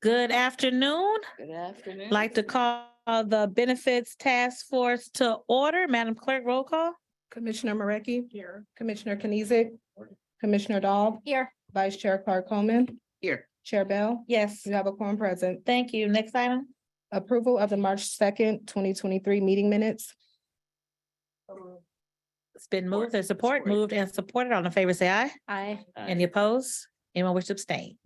Good afternoon. Good afternoon. Like to call the Benefits Task Force to order. Madam Clerk, roll call. Commissioner Marecki. Here. Commissioner Kenizic. Commissioner Dahl. Here. Vice Chair Clark Coleman. Here. Chair Bell. Yes, You have a quorum present. thank you. Next item. Approval of the March 2nd, 2023 meeting minutes. It's been moved and moved and supported. All in favor, say aye. Aye. Any opposed? Anyone wish to abstain?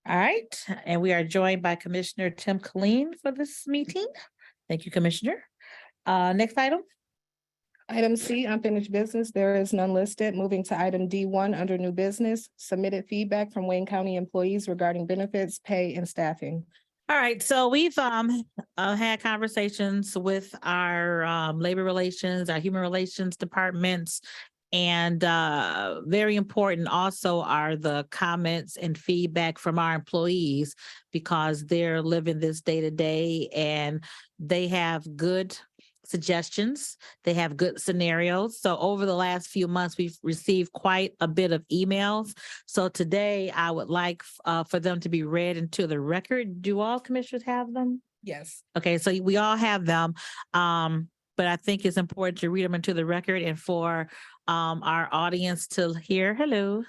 All right, and we are joined by Commissioner Tim Colleen for this meeting. Thank you, Commissioner. Next item. Item C, unfinished business. There is none listed. Moving to item D1 under new business, submitted feedback from Wayne County employees regarding benefits, pay, and staffing. All right, so we've had conversations with our labor relations, our human relations departments. And very important also are the comments and feedback from our employees because they're living this day to day and they have good suggestions. They have good scenarios. So over the last few months, we've received quite a bit of emails. So today I would like for them to be read into the record. Do all commissioners have them? Yes. Okay, so we all have them. But I think it's important to read them into the record and for our audience to hear. Hello.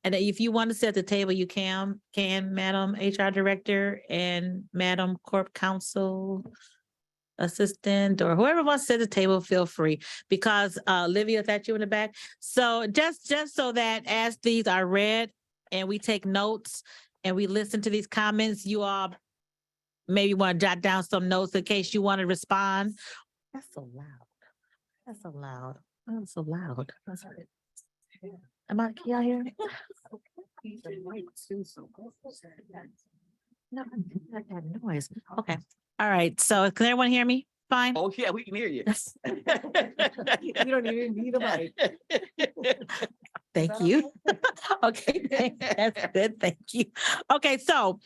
And if you want to sit at the table, you can, Madam HR Director and Madam Corp Counsel Assistant or whoever wants to sit at the table, feel free. Because Olivia, is that you in the back? So just so that as these are read and we take notes and we listen to these comments, you all maybe want to jot down some notes in case you want to respond. That's so loud. That's so loud. That's so loud. Am I, can y'all hear me? No, not that noise. Okay. All right. So can everyone hear me? Fine. Oh, yeah, we can hear you. You don't even need a mic. Thank you. Okay, that's good. Thank you. Okay, so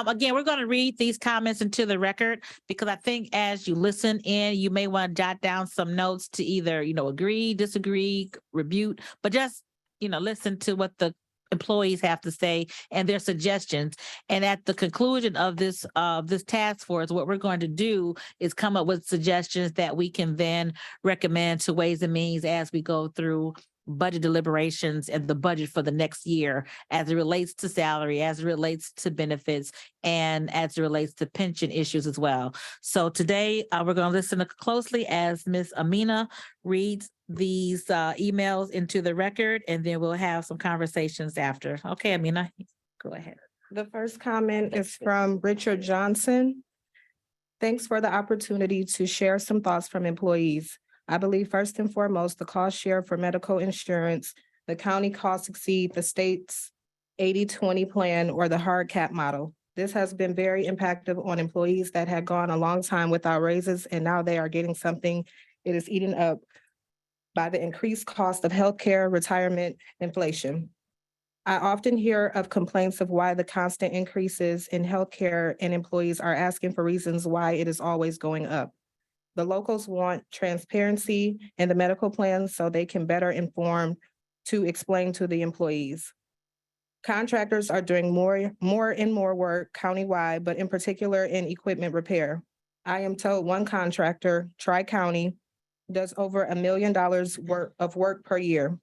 again, we're going to read these comments into the record because I think as you listen in, you may want to jot down some notes to either, agree, disagree, rebuke, but just, listen to what the employees have to say and their suggestions. And at the conclusion of this task force, what we're going to do is come up with suggestions that we can then recommend to Ways and Means as we go through budget deliberations and the budget for the next year as it relates to salary, as it relates to benefits, and as it relates to pension issues as well. So today we're going to listen closely as Ms. Amina reads these emails into the record, and then we'll have some conversations after. Okay, Amina, go ahead. The first comment is from Richard Johnson. Thanks for the opportunity to share some thoughts from employees. I believe first and foremost, the cost share for medical insurance, the county costs exceed the state's 80-20 plan or the hard cap model. This has been very impactful on employees that had gone a long time without raises, and now they are getting something. It is eaten up by the increased cost of healthcare, retirement, inflation. I often hear of complaints of why the constant increases in healthcare and employees are asking for reasons why it is always going up. The locals want transparency in the medical plans so they can better inform to explain to the employees. Contractors are doing more and more work countywide, but in particular in equipment repair. I am told one contractor, Tri-County, does over $1 million of work per year.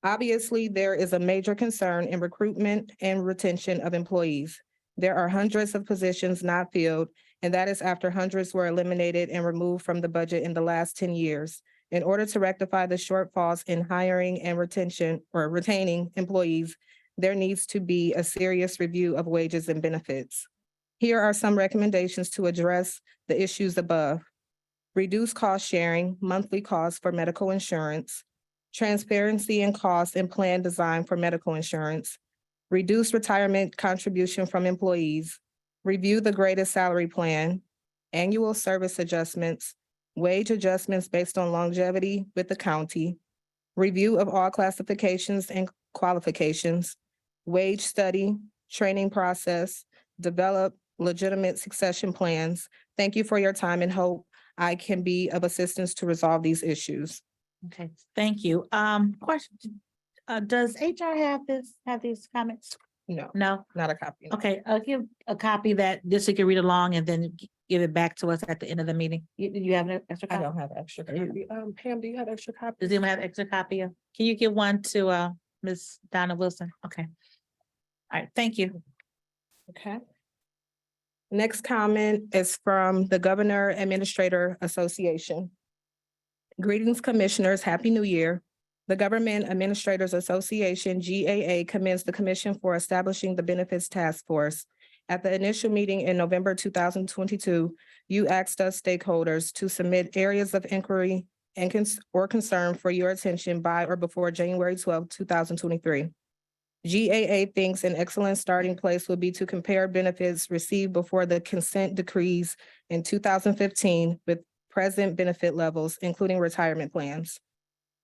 Obviously, there is a major concern in recruitment and retention of employees. There are hundreds of positions not filled, and that is after hundreds were eliminated and removed from the budget in the last 10 years. In order to rectify the shortfalls in hiring and retention or retaining employees, there needs to be a serious review of wages and benefits. Here are some recommendations to address the issues above. Reduce cost sharing, monthly costs for medical insurance, transparency in costs and plan design for medical insurance, reduce retirement contribution from employees, review the greatest salary plan, annual service adjustments, wage adjustments based on longevity with the county, review of all classifications and qualifications, wage study, training process, develop legitimate succession plans. Thank you for your time and hope I can be of assistance to resolve these issues. Okay, thank you. Question, does HR have these comments? No, No? not a copy. no. Okay, I'll give a copy that just so you can read along and then give it back to us at the end of the meeting. You have an extra I copy? don't have extra copy. Pam, do you have extra Does copies? anyone have extra copy? Can you give one to Ms. Donna Wilson? Okay. All right, thank you. Okay. Next comment is from the Governor Administrator Association. Greetings, Commissioners. Happy New Year. The Government Administrators Association, GAA, commends the Commission for establishing the Benefits Task Force. At the initial meeting in November 2022, you asked us stakeholders to submit areas of inquiry and or concern for your attention by or before January 12, 2023. GAA thinks an excellent starting place would be to compare benefits received before the consent decrees in 2015 with present benefit levels, including retirement plans.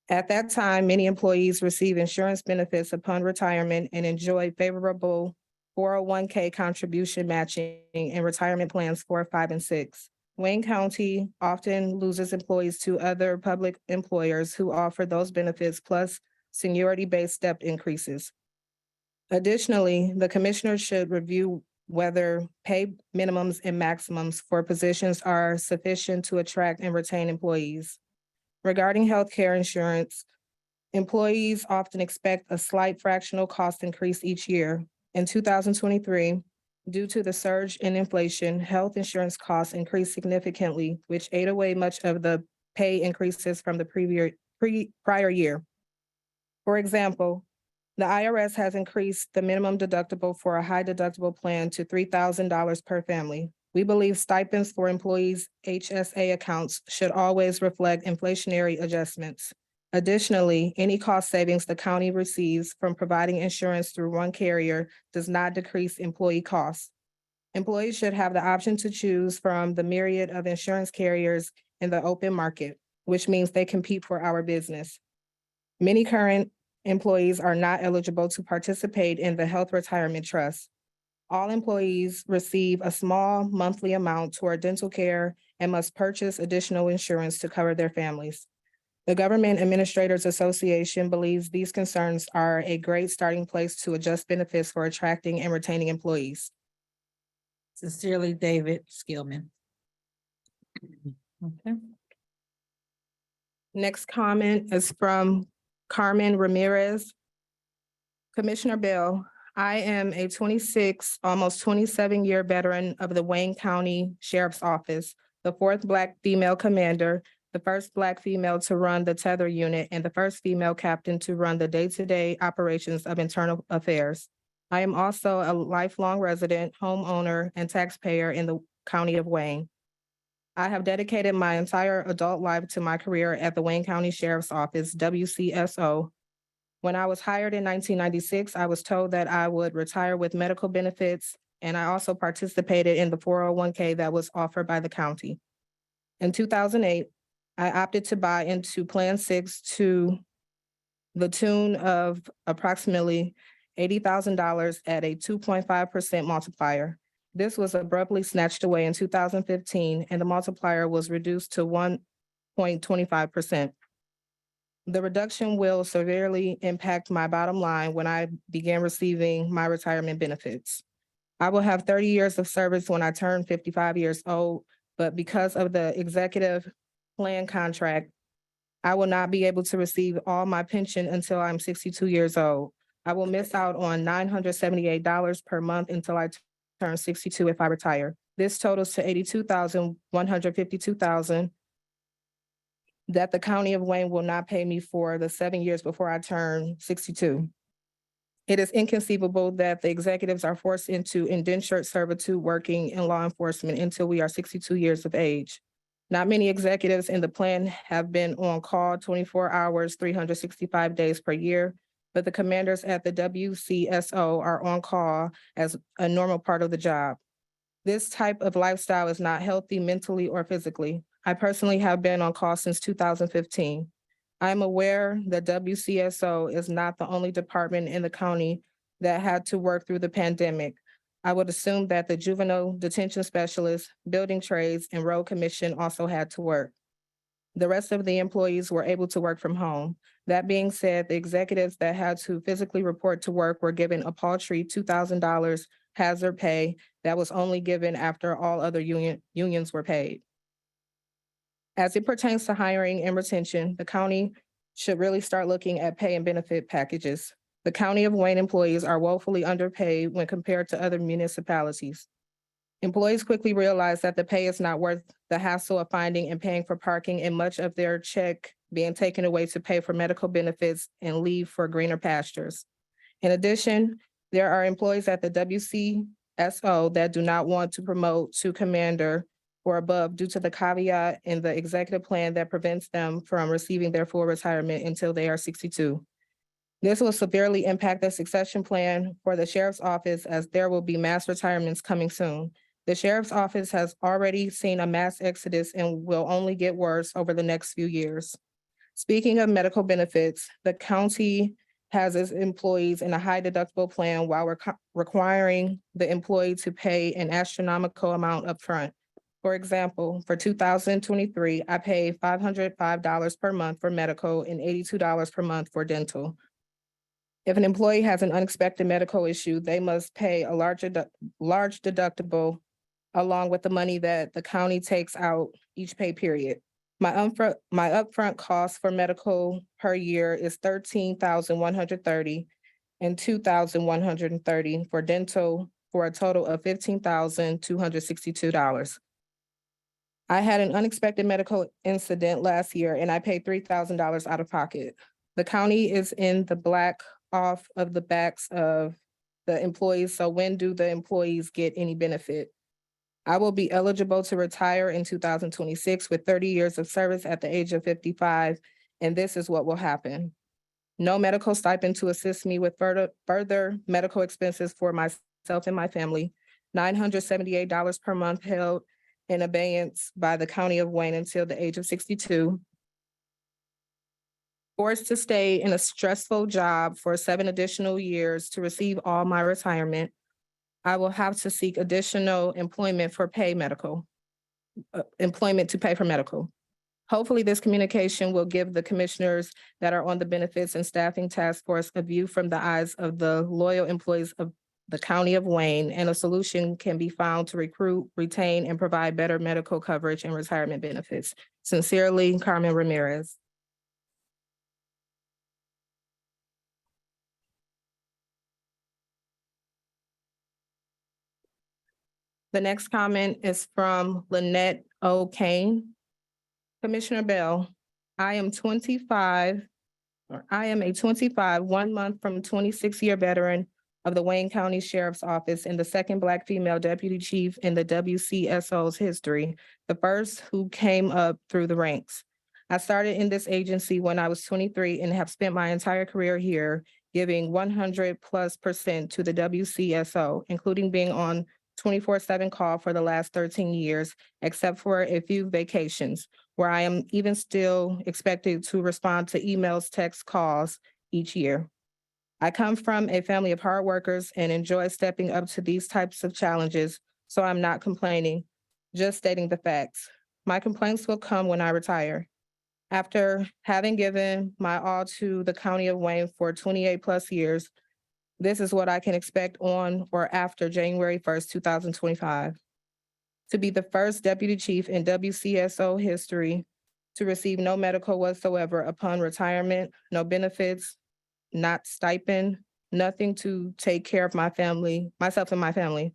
At that time, many employees receive insurance benefits upon retirement and enjoy favorable 401k contribution matching in retirement plans 4, 5, and 6. Wayne County often loses employees to other public employers who offer those benefits plus seniority-based step increases. Additionally, the commissioners should review whether pay minimums and maximums for positions are sufficient to attract and retain employees. Regarding healthcare insurance, employees often expect a slight fractional cost increase each year. In 2023, due to the surge in inflation, health insurance costs increased significantly, which ate away much of the pay increases from the prior year. For example, the IRS has increased the minimum deductible for a high deductible plan to $3,000 per family. We believe stipends for employees' HSA accounts should always reflect inflationary adjustments. Additionally, any cost savings the county receives from providing insurance through one carrier does not decrease employee costs. Employees should have the option to choose from the myriad of insurance carriers in the open market, which means they compete for our business. Many current employees are not eligible to participate in the Health Retirement Trust. All employees receive a small monthly amount toward dental care and must purchase additional insurance to cover their families. The Government Administrators Association believes these concerns are a great starting place to adjust benefits for attracting and retaining employees. Sincerely, David Skillman. Okay. Next comment is from Carmen Ramirez. Commissioner Bell, I am a 26, almost 27-year veteran of the Wayne County Sheriff's Office, the fourth Black female commander, the first Black female to run the tether unit, and the first female captain to run the day-to-day operations of internal affairs. I am also a lifelong resident, homeowner, and taxpayer in the County of Wayne. I have dedicated my entire adult life to my career at the Wayne County Sheriff's Office, WCSO. When I was hired in 1996, I was told that I would retire with medical benefits, and I also participated in the 401k that was offered by the county. In 2008, I opted to buy into Plan 6 to the tune of approximately $80,000 at a 2.5% multiplier. This was abruptly snatched away in 2015, and the multiplier was reduced to 1.25%. The reduction will severely impact my bottom line when I begin receiving my retirement benefits. I will have 30 years of service when I turn 55 years old, but because of the executive plan contract, I will not be able to receive all my pension until I'm 62 years old. I will miss out on $978 per month until I turn 62 if I retire. This totals to $82,152 that the County of Wayne will not pay me for the 7 years before I turn 62. It is inconceivable that the executives are forced into indentured servitude working in law enforcement until we are 62 years of age. Not many executives in the plan have been on call 24 hours, 365 days per year, but the commanders at the WCSO are on call as a normal part of the job. This type of lifestyle is not healthy mentally or physically. I personally have been on call since 2015. I'm aware that WCSO is not the only department in the county that had to work through the pandemic. I would assume that the juvenile detention specialist, building trades, and road commission also had to work. The rest of the employees were able to work from home. That being said, the executives that had to physically report to work were given a paltry $2,000 hazard pay that was only given after all other unions were paid. As it pertains to hiring and retention, the county should really start looking at pay and benefit packages. The County of Wayne employees are woefully underpaid when compared to other municipalities. Employees quickly realize that the pay is not worth the hassle of finding and paying for parking, and much of their check being taken away to pay for medical benefits and leave for greener pastures. In addition, there are employees at the WCSO that do not want to promote to commander or above due to the caveat in the executive plan that prevents them from receiving their full retirement until they are 62. This will severely impact the succession plan for the sheriff's office, as there will be mass retirements coming soon. The sheriff's office has already seen a mass exodus and will only get worse over the next few years. Speaking of medical benefits, the county has its employees in a high deductible plan while requiring the employee to pay an astronomical amount upfront. For example, for 2023, I paid $505 per month for medical and $82 per month for dental. If an employee has an unexpected medical issue, they must pay a large deductible along with the money that the county takes out each pay period. My upfront cost for medical per year is $13,130 and $2,130 for dental, for a total of $15,262. I had an unexpected medical incident last year and I paid $3,000 out of pocket. The county is in the black off of the backs of the employees. So when do the employees get any benefit? I will be eligible to retire in 2026 with 30 years of service at the age of 55, and this is what will happen. No medical stipend to assist me with further medical expenses for myself and my family, $978 per month held in abeyance by the County of Wayne until the age of 62. Forced to stay in a stressful job for 7 additional years to receive all my retirement. I will have to seek additional employment to pay for medical. Hopefully, this communication will give the commissioners that are on the benefits and staffing task force a view from the eyes of the loyal employees of the County of Wayne, and a solution can be found to recruit, retain, and provide better medical coverage and retirement benefits. Sincerely, Carmen Ramirez. The next comment is from Lynette O'Kane. Commissioner Bell, I am a 25, 1 month from 26-year veteran of the Wayne County Sheriff's Office and the second Black female deputy chief in the WCSO's history, the first who came up through the ranks. I started in this agency when I was 23 and have spent my entire career here, giving 100+% to the WCSO, including being on 24/7 call for the last 13 years, except for a few vacations, where I am even still expected to respond to emails, texts, calls each year. I come from a family of hard workers and enjoy stepping up to these types of challenges, so I'm not complaining, just stating the facts. My complaints will come when I retire. After having given my all to the County of Wayne for 28+ years, this is what I can expect on or after January 1st, 2025. To be the first deputy chief in WCSO history to receive no medical whatsoever upon retirement, no benefits, not stipend, nothing to take care of myself and my family.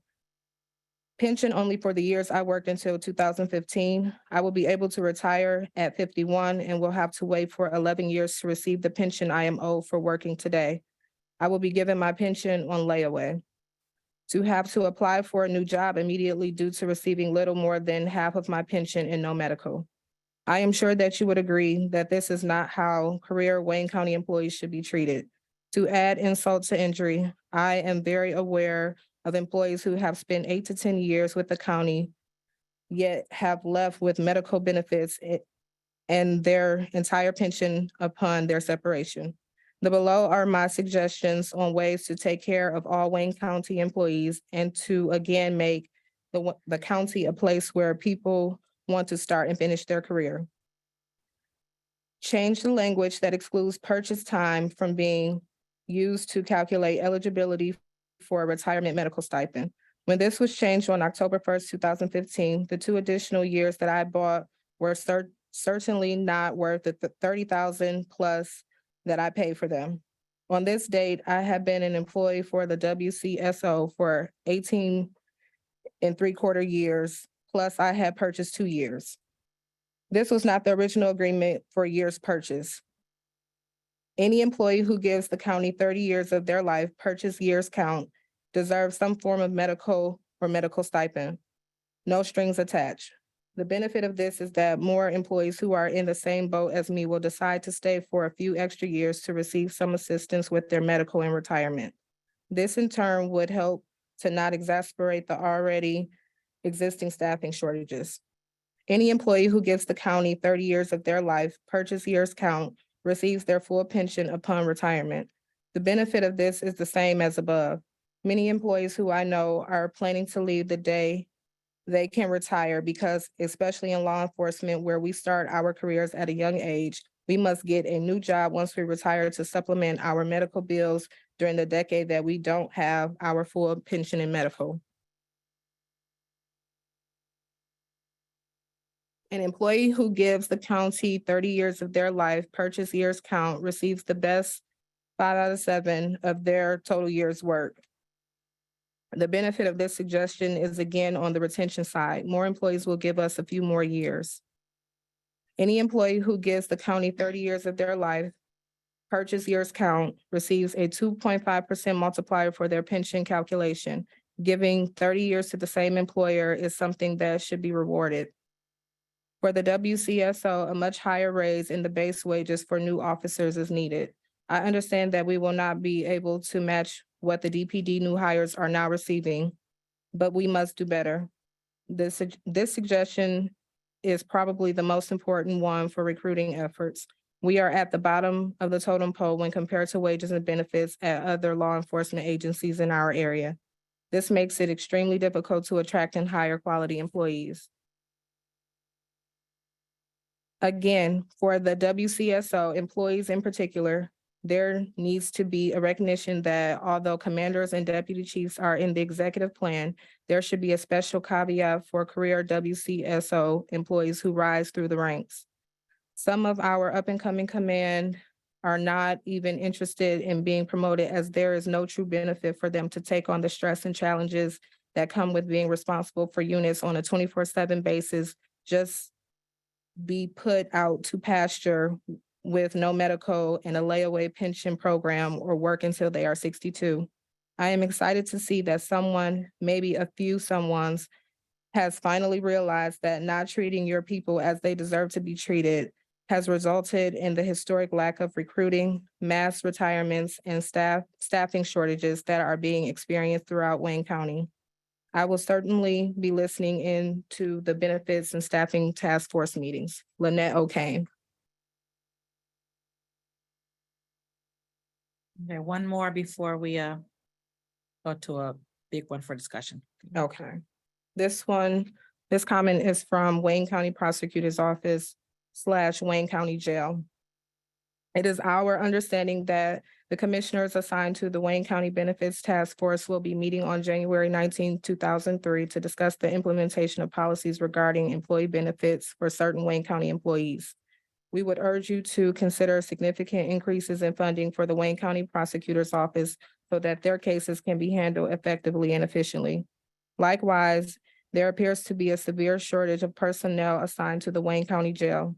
Pension only for the years I worked until 2015. I will be able to retire at 51 and will have to wait for 11 years to receive the pension I am owed for working today. I will be given my pension on layaway. To have to apply for a new job immediately due to receiving little more than half of my pension and no medical. I am sure that you would agree that this is not how career Wayne County employees should be treated. To add insult to injury, I am very aware of employees who have spent 8 to 10 years with the county, yet have left with medical benefits and their entire pension upon their separation. The below are my suggestions on ways to take care of all Wayne County employees and to again make the county a place where people want to start and finish their career. change the language that excludes purchase time from being used to calculate eligibility for a retirement medical stipend. When this was changed on October 1st, 2015, the 2 additional years that I bought were certainly not worth the 30,000 plus that I paid for them. On this date, I have been an employee for the WCSO for 18 3/4 years, plus I had purchased 2 years. This was not the original agreement for years purchased. Any employee who gives the county 30 years of their life, purchase years count, deserves some form of medical or medical stipend. No strings attached. The benefit of this is that more employees who are in the same boat as me will decide to stay for a few extra years to receive some assistance with their medical and retirement. This in turn would help to not exacerbate the already existing staffing shortages. Any employee who gives the county 30 years of their life, purchase years count, receives their full pension upon retirement. The benefit of this is the same as above. Many employees who I know are planning to leave the day they can retire because, especially in law enforcement, where we start our careers at a young age, we must get a new job once we retire to supplement our medical bills during the decade that we don't have our full pension and medical. An employee who gives the county 30 years of their life, purchase years count, receives the best 5 out of 7 of their total year's work. The benefit of this suggestion is again on the retention side. More employees will give us a few more years. Any employee who gives the county 30 years of their life, purchase years count, receives a 2.5% multiplier for their pension calculation. Giving 30 years to the same employer is something that should be rewarded. For the WCSO, a much higher raise in the base wages for new officers is needed. I understand that we will not be able to match what the DPD new hires are now receiving, but we must do better. This suggestion is probably the most important one for recruiting efforts. We are at the bottom of the totem pole when compared to wages and benefits at other law enforcement agencies in our area. This makes it extremely difficult to attract and hire quality employees. Again, for the WCSO employees in particular, there needs to be a recognition that although commanders and deputy chiefs are in the executive plan, there should be a special caveat for career WCSO employees who rise through the ranks. Some of our up-and-coming command are not even interested in being promoted, as there is no true benefit for them to take on the stress and challenges that come with being responsible for units on a 24/7 basis, just be put out to pasture with no medical and a layaway pension program or work until they are 62. I am excited to see that someone, maybe a few someones, has finally realized that not treating your people as they deserve to be treated has resulted in the historic lack of recruiting, mass retirements, and staffing shortages that are being experienced throughout Wayne County. I will certainly be listening in to the benefits and staffing task force meetings. Lynette O'Kane. Okay, one more before we go to a big one for discussion. Okay. This comment is from Wayne County Prosecutor's Office / Wayne County Jail. It is our understanding that the commissioners assigned to the Wayne County Benefits Task Force will be meeting on January 19, 2003 to discuss the implementation of policies regarding employee benefits for certain Wayne County employees. We would urge you to consider significant increases in funding for the Wayne County Prosecutor's Office so that their cases can be handled effectively and efficiently. Likewise, there appears to be a severe shortage of personnel assigned to the Wayne County Jail.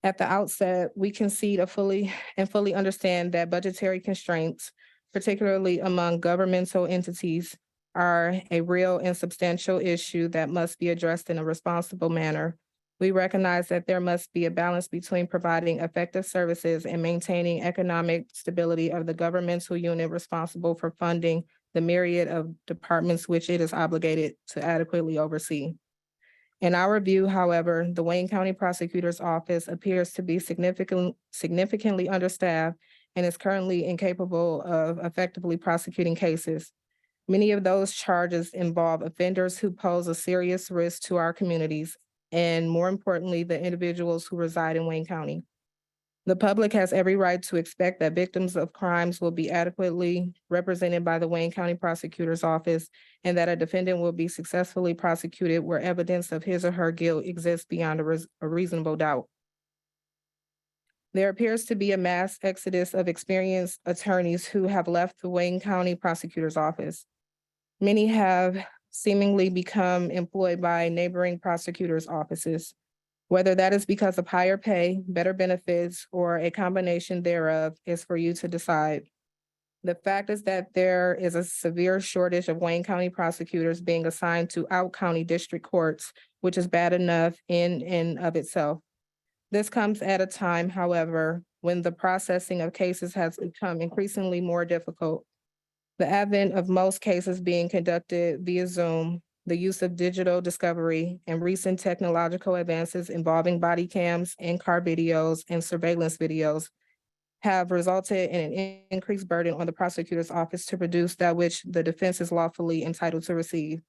At the outset, we concede fully understand that budgetary constraints, particularly among governmental entities, are a real and substantial issue that must be addressed in a responsible manner. We recognize that there must be a balance between providing effective services and maintaining economic stability of the governmental unit responsible for funding the myriad of departments which it is obligated to adequately oversee. In our view, however, the Wayne County Prosecutor's Office appears to be significantly understaffed and is currently incapable of effectively prosecuting cases. Many of those charges involve offenders who pose a serious risk to our communities and more importantly, the individuals who reside in Wayne County. The public has every right to expect that victims of crimes will be adequately represented by the Wayne County Prosecutor's Office and that a defendant will be successfully prosecuted where evidence of his or her guilt exists beyond a reasonable doubt. There appears to be a mass exodus of experienced attorneys who have left the Wayne County Prosecutor's Office. Many have seemingly become employed by neighboring prosecutors' offices. Whether that is because of higher pay, better benefits, or a combination thereof is for you to decide. The fact is that there is a severe shortage of Wayne County prosecutors being assigned to out-county district courts, which is bad enough in and of itself. This comes at a time, however, when the processing of cases has become increasingly more difficult. The advent of most cases being conducted via Zoom, the use of digital discovery, and recent technological advances involving body cams, in-car videos, and surveillance videos have resulted in an increased burden on the prosecutor's office to produce that which the defense is lawfully entitled to receive.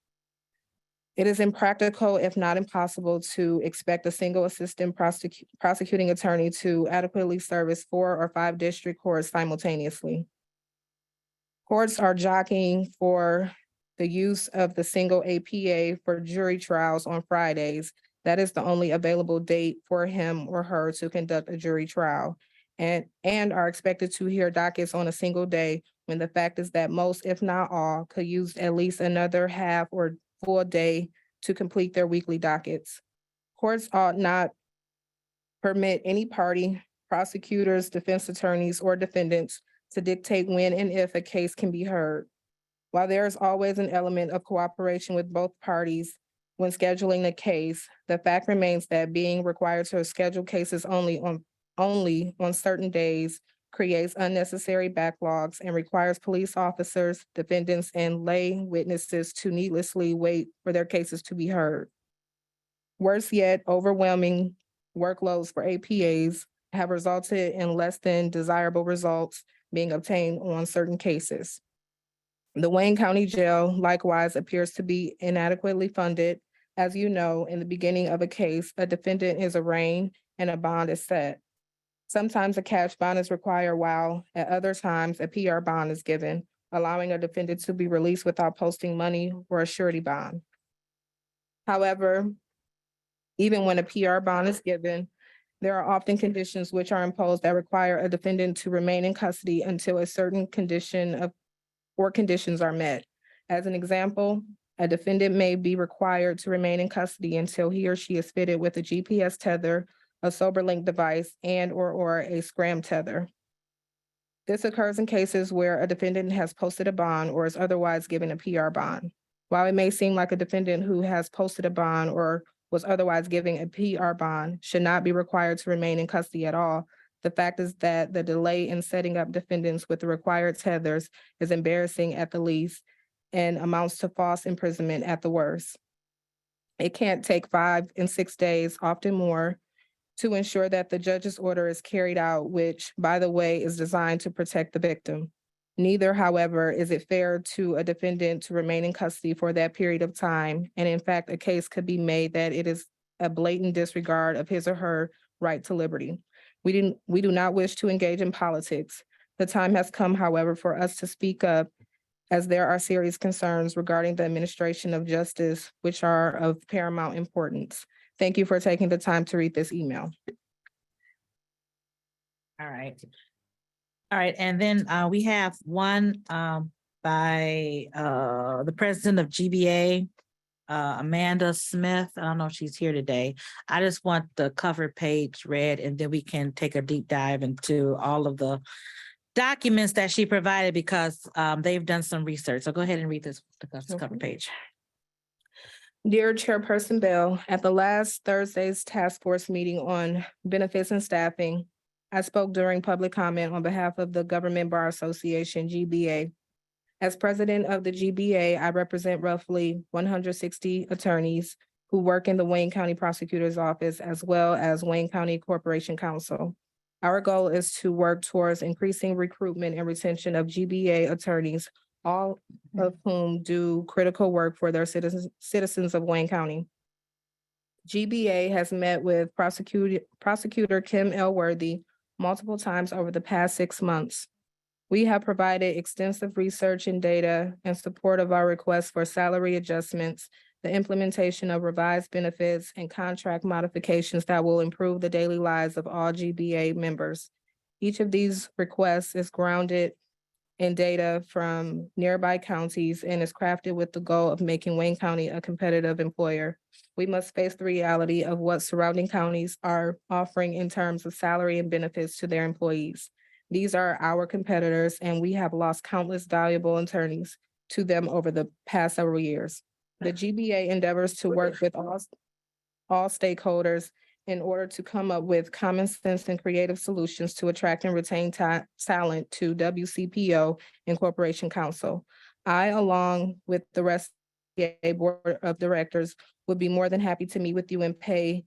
It is impractical, if not impossible, to expect a single assistant prosecuting attorney to adequately service 4 or 5 district courts simultaneously. Courts are jockeying for the use of the single APA for jury trials on Fridays. That is the only available date for him or her to conduct a jury trial, and are expected to hear dockets on a single day, when the fact is that most, if not all, could use at least another half or full day to complete their weekly dockets. Courts ought not permit any party, prosecutors, defense attorneys, or defendants to dictate when and if a case can be heard. While there is always an element of cooperation with both parties when scheduling a case, the fact remains that being required to schedule cases only on certain days creates unnecessary backlogs and requires police officers, defendants, and lay witnesses to needlessly wait for their cases to be heard. Worse yet, overwhelming workloads for APAs have resulted in less than desirable results being obtained on certain cases. The Wayne County Jail likewise appears to be inadequately funded. As you know, in the beginning of a case, a defendant is arraigned and a bond is set. Sometimes a cash bond is required, while at other times a PR bond is given, allowing a defendant to be released without posting money or a surety bond. However, even when a PR bond is given, there are often conditions which are imposed that require a defendant to remain in custody until a certain conditions are met. As an example, a defendant may be required to remain in custody until he or she is fitted with a GPS tether, a SoberLink device, and/or a SCRAM tether. This occurs in cases where a defendant has posted a bond or is otherwise given a PR bond. While it may seem like a defendant who has posted a bond or was otherwise giving a PR bond should not be required to remain in custody at all, the fact is that the delay in setting up defendants with the required tethers is embarrassing at the least and amounts to false imprisonment at the worst. It can't take 5 and 6 days, often more, to ensure that the judge's order is carried out, which, by the way, is designed to protect the victim. Neither, however, is it fair to a defendant to remain in custody for that period of time. And in fact, a case could be made that it is a blatant disregard of his or her right to liberty. We do not wish to engage in politics. The time has come, however, for us to speak up, as there are serious concerns regarding the administration of justice, which are of paramount importance. Thank you for taking the time to read this email. All right. All right, and then we have one by the president of GBA, Amanda Smith. I don't know if she's here today. I just want the cover page read, and then we can take a deep dive into all of the documents that she provided, because they've done some research. So go ahead and read this cover page. Dear Chairperson Bell, at the last Thursday's task force meeting on benefits and staffing, I spoke during public comment on behalf of the Government Bar Association, GBA. As president of the GBA, I represent roughly 160 attorneys who work in the Wayne County Prosecutor's Office, as well as Wayne County Corporation Counsel. Our goal is to work towards increasing recruitment and retention of GBA attorneys, all of whom do critical work for their citizens of Wayne County. GBA has met with prosecutor Kim Elworthy multiple times over the past 6 months. We have provided extensive research and data in support of our request for salary adjustments, the implementation of revised benefits and contract modifications that will improve the daily lives of all GBA members. Each of these requests is grounded in data from nearby counties and is crafted with the goal of making Wayne County a competitive employer. We must face the reality of what surrounding counties are offering in terms of salary and benefits to their employees. These are our competitors, and we have lost countless valuable attorneys to them over the past several years. The GBA endeavors to work with all stakeholders in order to come up with common sense and creative solutions to attract and retain talent to WCPO and Corporation Council. I, along with the rest of the Board of Directors, would be more than happy to meet with you and pay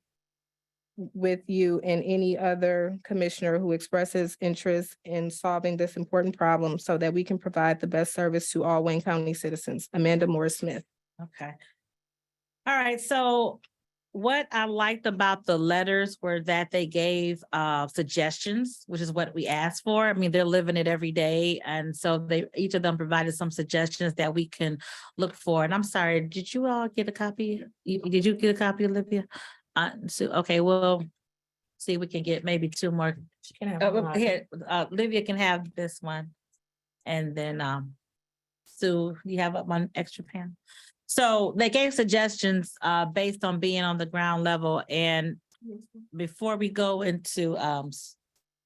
with you and any other commissioner who expresses interest in solving this important problem so that we can provide the best service to all Wayne County citizens. Amanda Morris Smith. Okay. All right, so what I liked about the letters were that they gave suggestions, which is what we asked for. I mean, they're living it every day. And so each of them provided some suggestions that we can look for. And I'm sorry, did you all get a copy? Did you get a copy, Olivia? So, okay, we'll see if we can get maybe two more. Here, Olivia can have this one. And then Sue, you have one extra pen? So they gave suggestions based on being on the ground level. And before we go into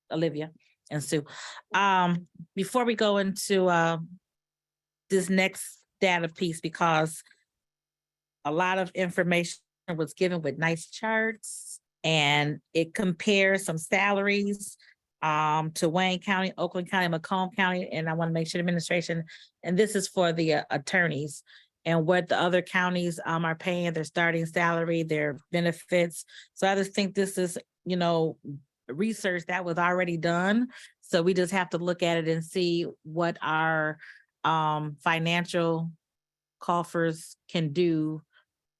Olivia and Sue, before we go into this next data piece, because a lot of information was given with nice charts and it compares some salaries to Wayne County, Oakland County, Macomb County, and I want to make sure the administration, and this is for the attorneys, and what the other counties are paying, their starting salary, their benefits. So I just think this is, research that was already done. So we just have to look at it and see what our financial coffers can do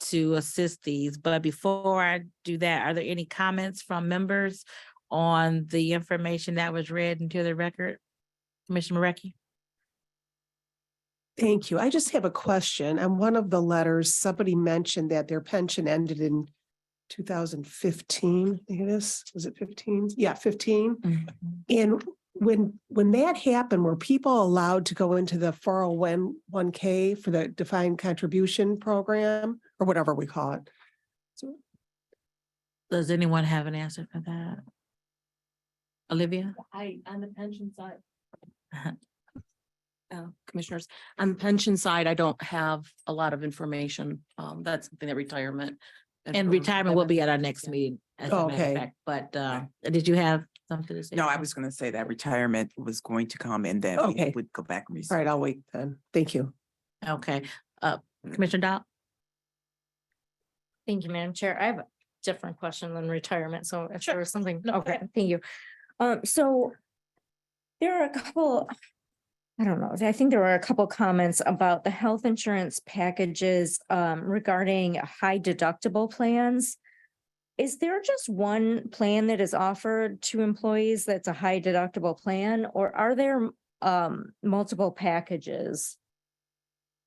to assist these. But before I do that, are there any comments from members on the information that was read into the record? Commissioner Marecki? Thank you. I just have a question. On one of the letters, somebody mentioned that their pension ended in 2015. I think it is. Was it 15? Yeah, 15. Mhm. And when that happened, were people allowed to go into the 401k for the defined contribution program or whatever we call it? So, Does anyone have an answer for that? Olivia? On the pension side. Commissioners, on the pension side, I don't have a lot of information. That's something that retirement. And retirement will be at our next meeting, as a matter of Okay. fact. But did you have something to say? No, I was gonna say that retirement was going to come and then we Okay. would go back and all research. right, I'll wait then. Thank you. Okay, Commissioner Dodd? Thank you, Madam Chair. I have a different question than retirement, so if Sure. there was something, No, go okay, ahead. thank you. So there are a couple, I don't know, I think there were a couple comments about the health insurance packages regarding high deductible plans. Is there just one plan that is offered to employees that's a high deductible plan, or are there multiple packages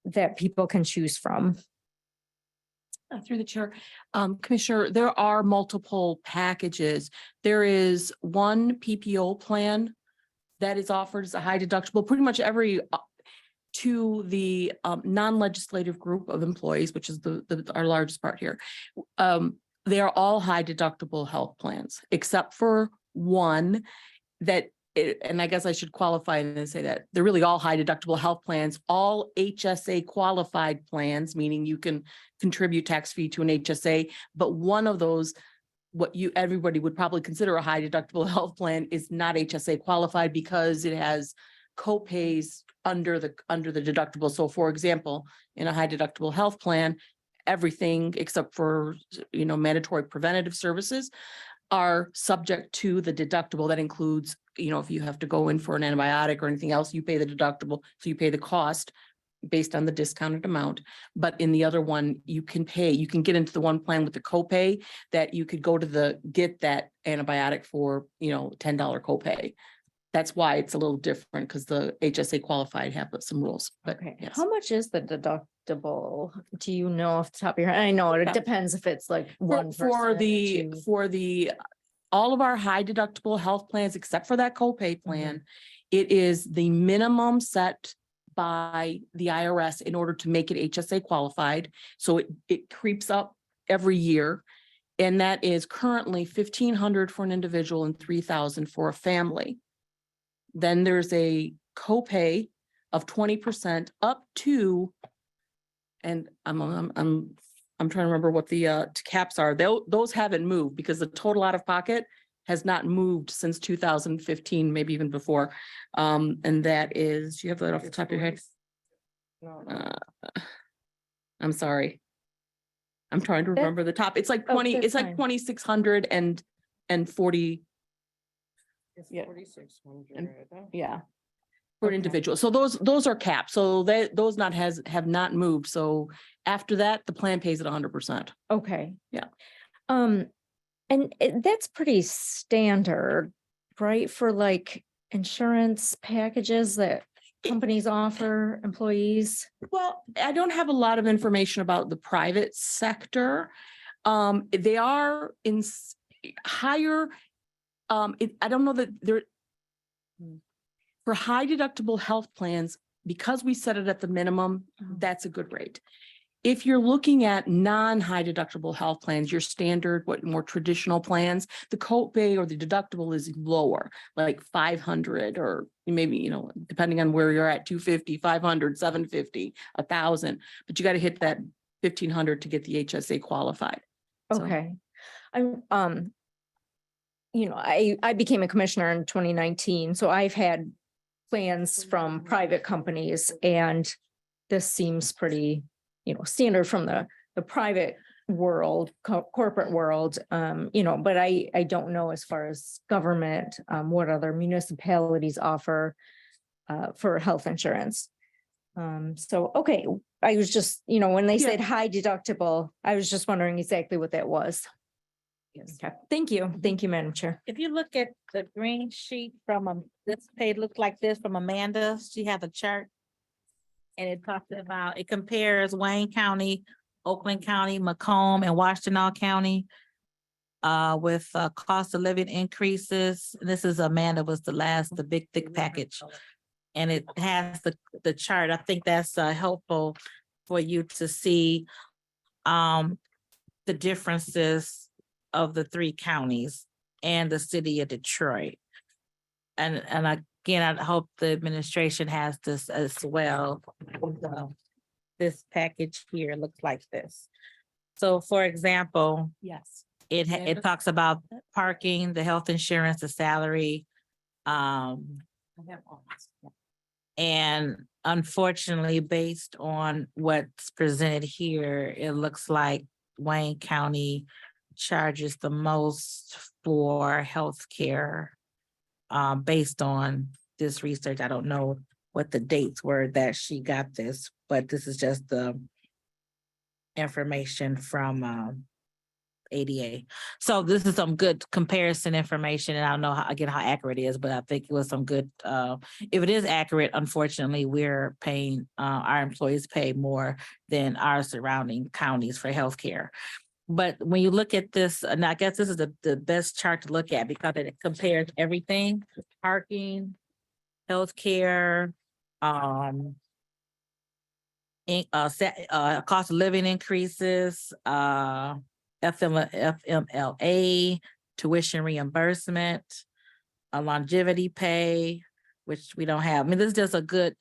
that people can choose from? Through the chair, Commissioner, there are multiple packages. There is one PPO plan that is offered as a high deductible, pretty much every to the non-legislative group of employees, which is our largest part here. They are all high deductible health plans, except for one that, and I guess I should qualify and say that they're really all high deductible health plans, all HSA qualified plans, meaning you can contribute tax-free to an HSA, but one of those, what everybody would probably consider a high deductible health plan, is not HSA qualified because it has co-pays under the deductible. So for example, in a high deductible health plan, everything except for, mandatory preventative services are subject to the deductible. That includes, if you have to go in for an antibiotic or anything else, you pay the deductible. So you pay the cost, based on the discounted amount. But in the other one, you can get into the one plan with the copay that you could go to get that antibiotic for, $10 copay. That's why it's a little different because the HSA qualified have some rules, but Okay, yes. how much is the deductible? Do you know off the top of your head? I know it Yeah. depends if it's like For 1%. for the, all of our high deductible health plans, except for that copay plan, it is the minimum set by the IRS in order to make it HSA qualified. So it creeps up every year. And that is currently $1,500 for an individual and $3,000 for a family. Then there's a copay of 20% up to, and I'm trying to remember what the caps are. Those haven't moved because the total out of pocket has not moved since 2015, maybe even before. And that is, do you have that off the top of your head? I'm sorry. I'm trying to That- remember the top. It's like Oh, 20, that's it's like fine. 2,600 and 40. Yeah. 4,600. Yeah. For an Okay. individual. So those are capped. So those have not moved. So after that, the plan pays at 100%. Okay. Yeah. And that's pretty standard, right? For like insurance packages that companies offer employees. Well, I don't have a lot of information about the private sector. They are higher. I don't know that they're for high deductible health plans, because we set it at the minimum, that's a good rate. If you're looking at non-high deductible health plans, your standard, more traditional plans, the copay or the deductible is lower, like 500 or maybe, depending on where you're at, 250, 500, 750, 1,000. But you got to hit that 1,500 to get the HSA qualified. So- Okay. I became a commissioner in 2019, so I've had plans from private companies and this seems pretty, standard from the private world, corporate world, but I don't know as far as government, what other municipalities offer for health insurance. Okay, I was just, when they Yeah. said high deductible, I was just wondering exactly what that was. Yes. Okay, thank you. Thank you, Madam Chair. If you look at the green sheet from this page looks like this from Amanda, she has a chart. And it talks about, it compares Wayne County, Oakland County, Macomb, and Washtenaw County. With cost of living increases. This is Amanda was the big thick package. And it has the chart. I think that's helpful for you to see the differences of the three counties and the city of Detroit. And again, I hope the administration has this as well. This package here looks like this. So for example, Yes. it talks about parking, the health insurance, the salary. And unfortunately, based on what's presented here, it looks like Wayne County charges the most for healthcare. Based on this research, I don't know what the dates were that she got this, but this is just the information from ADA. So this is some good comparison information, and I don't know how accurate it is, but I think it was some good. If it is accurate, unfortunately, we're paying our employees pay more than our surrounding counties for healthcare. But when you look at this, and I guess this is the best chart to look at because it compares everything: parking, healthcare, cost of living increases, FMLA, tuition reimbursement, a longevity pay, which we don't have. I mean, this is just a good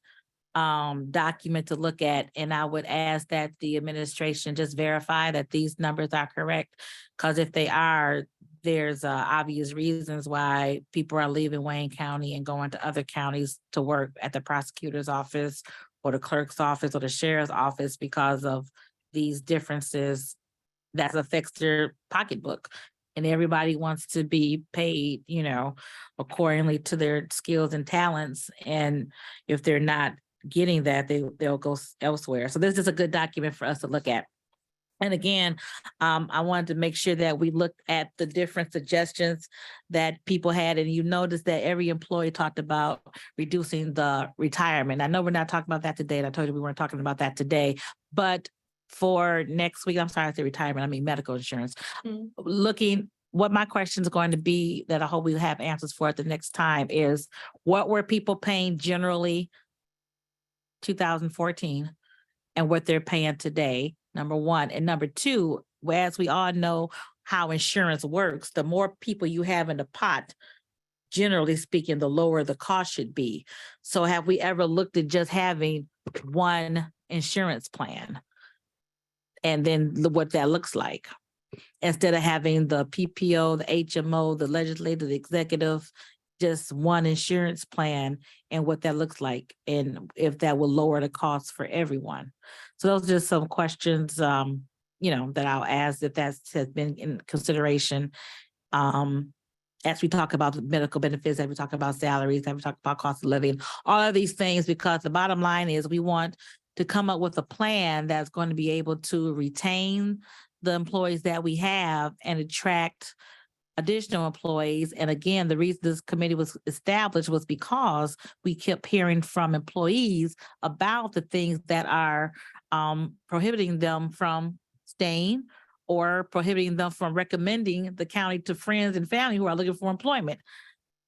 document to look at, and I would ask that the administration just verify that these numbers are correct, because if they are, there's obvious reasons why people are leaving Wayne County and going to other counties to work at the prosecutor's office or the clerk's office or the sheriff's office because of these differences that affects their pocketbook. And everybody wants to be paid, accordingly to their skills and talents. And if they're not getting that, they'll go elsewhere. So this is a good document for us to look at. And again, I wanted to make sure that we looked at the different suggestions that people had, and you notice that every employee talked about reducing the retirement. I know we're not talking about that today, and I told you we weren't talking about that today, but for next week, I'm sorry, I said retirement, I mean medical insurance. Looking, what my question is going to be that I hope we'll have answers for at the next time is, what were people paying generally 2014 and what they're paying today? Number one. And number two, as we all know how insurance works, the more people you have in the pot, generally speaking, the lower the cost should be. So have we ever looked at just having one insurance plan? And then what that looks like, instead of having the PPO, the HMO, the legislative, the executive, just one insurance plan, and what that looks like, and if that will lower the cost for everyone. So those are just some questions, that I'll ask if that has been in consideration. As we talk about the medical benefits, as we talk about salaries, as we talk about cost of living, all of these things, because the bottom line is we want to come up with a plan that's going to be able to retain the employees that we have and attract additional employees. And again, the reason this committee was established was because we kept hearing from employees about the things that are prohibiting them from staying or prohibiting them from recommending the county to friends and family who are looking for employment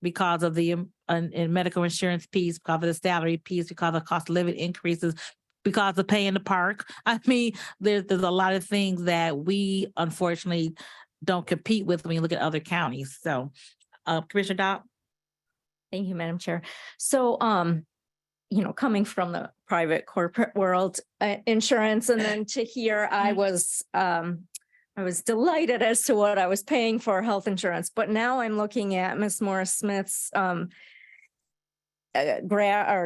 because of the medical insurance piece, because of the salary piece, because of the cost of living increases, because of paying the park. I mean, there's a lot of things that we unfortunately don't compete with when you look at other counties. So, Commissioner Dodd? Thank you, Madam Chair. So, coming from the private corporate world, insurance, and then to here, I was delighted as to what I was paying for health insurance, but now I'm looking at Ms. Morris Smith's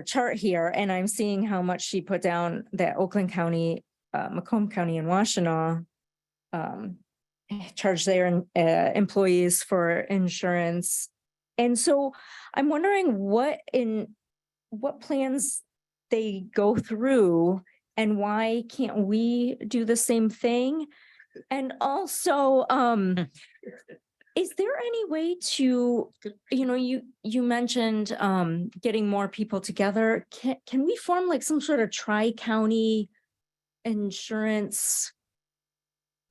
chart here, and I'm seeing how much she put down that Oakland County, Macomb County, and Washtenaw charge their employees for insurance. And so I'm wondering what plans they go through and why can't we do the same thing? And also, is there any way to, you mentioned getting more people together. Can we form like some sort of tri-county insurance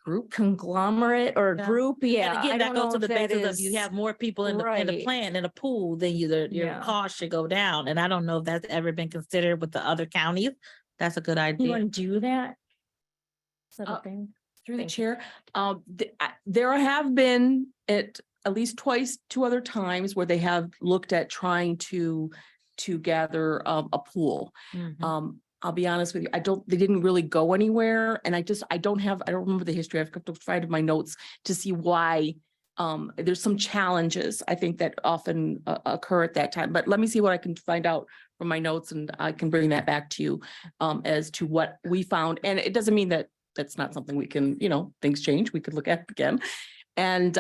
group, conglomerate or Yeah. group? Yeah. And again, I that don't goes know to if the that basis of you is- have more people in the Right. plan, in a pool, then your Yeah. cost should go down. And I don't know if that's ever been considered with the other counties. That's a good You idea. want to do that? Is that a Uh, thing? Through the Thank you. chair, there have been at least twice, two other times where they have looked at trying to gather a pool. Mhm. I'll be honest with you, they didn't really go anywhere, and I don't remember the history. I've got to find my notes to see why. There's some challenges, I think, that often occur at that time, but let me see what I can find out from my notes, and I can bring that back to you as to what we found. And it doesn't mean that that's not something we can, things change, we could look at again. And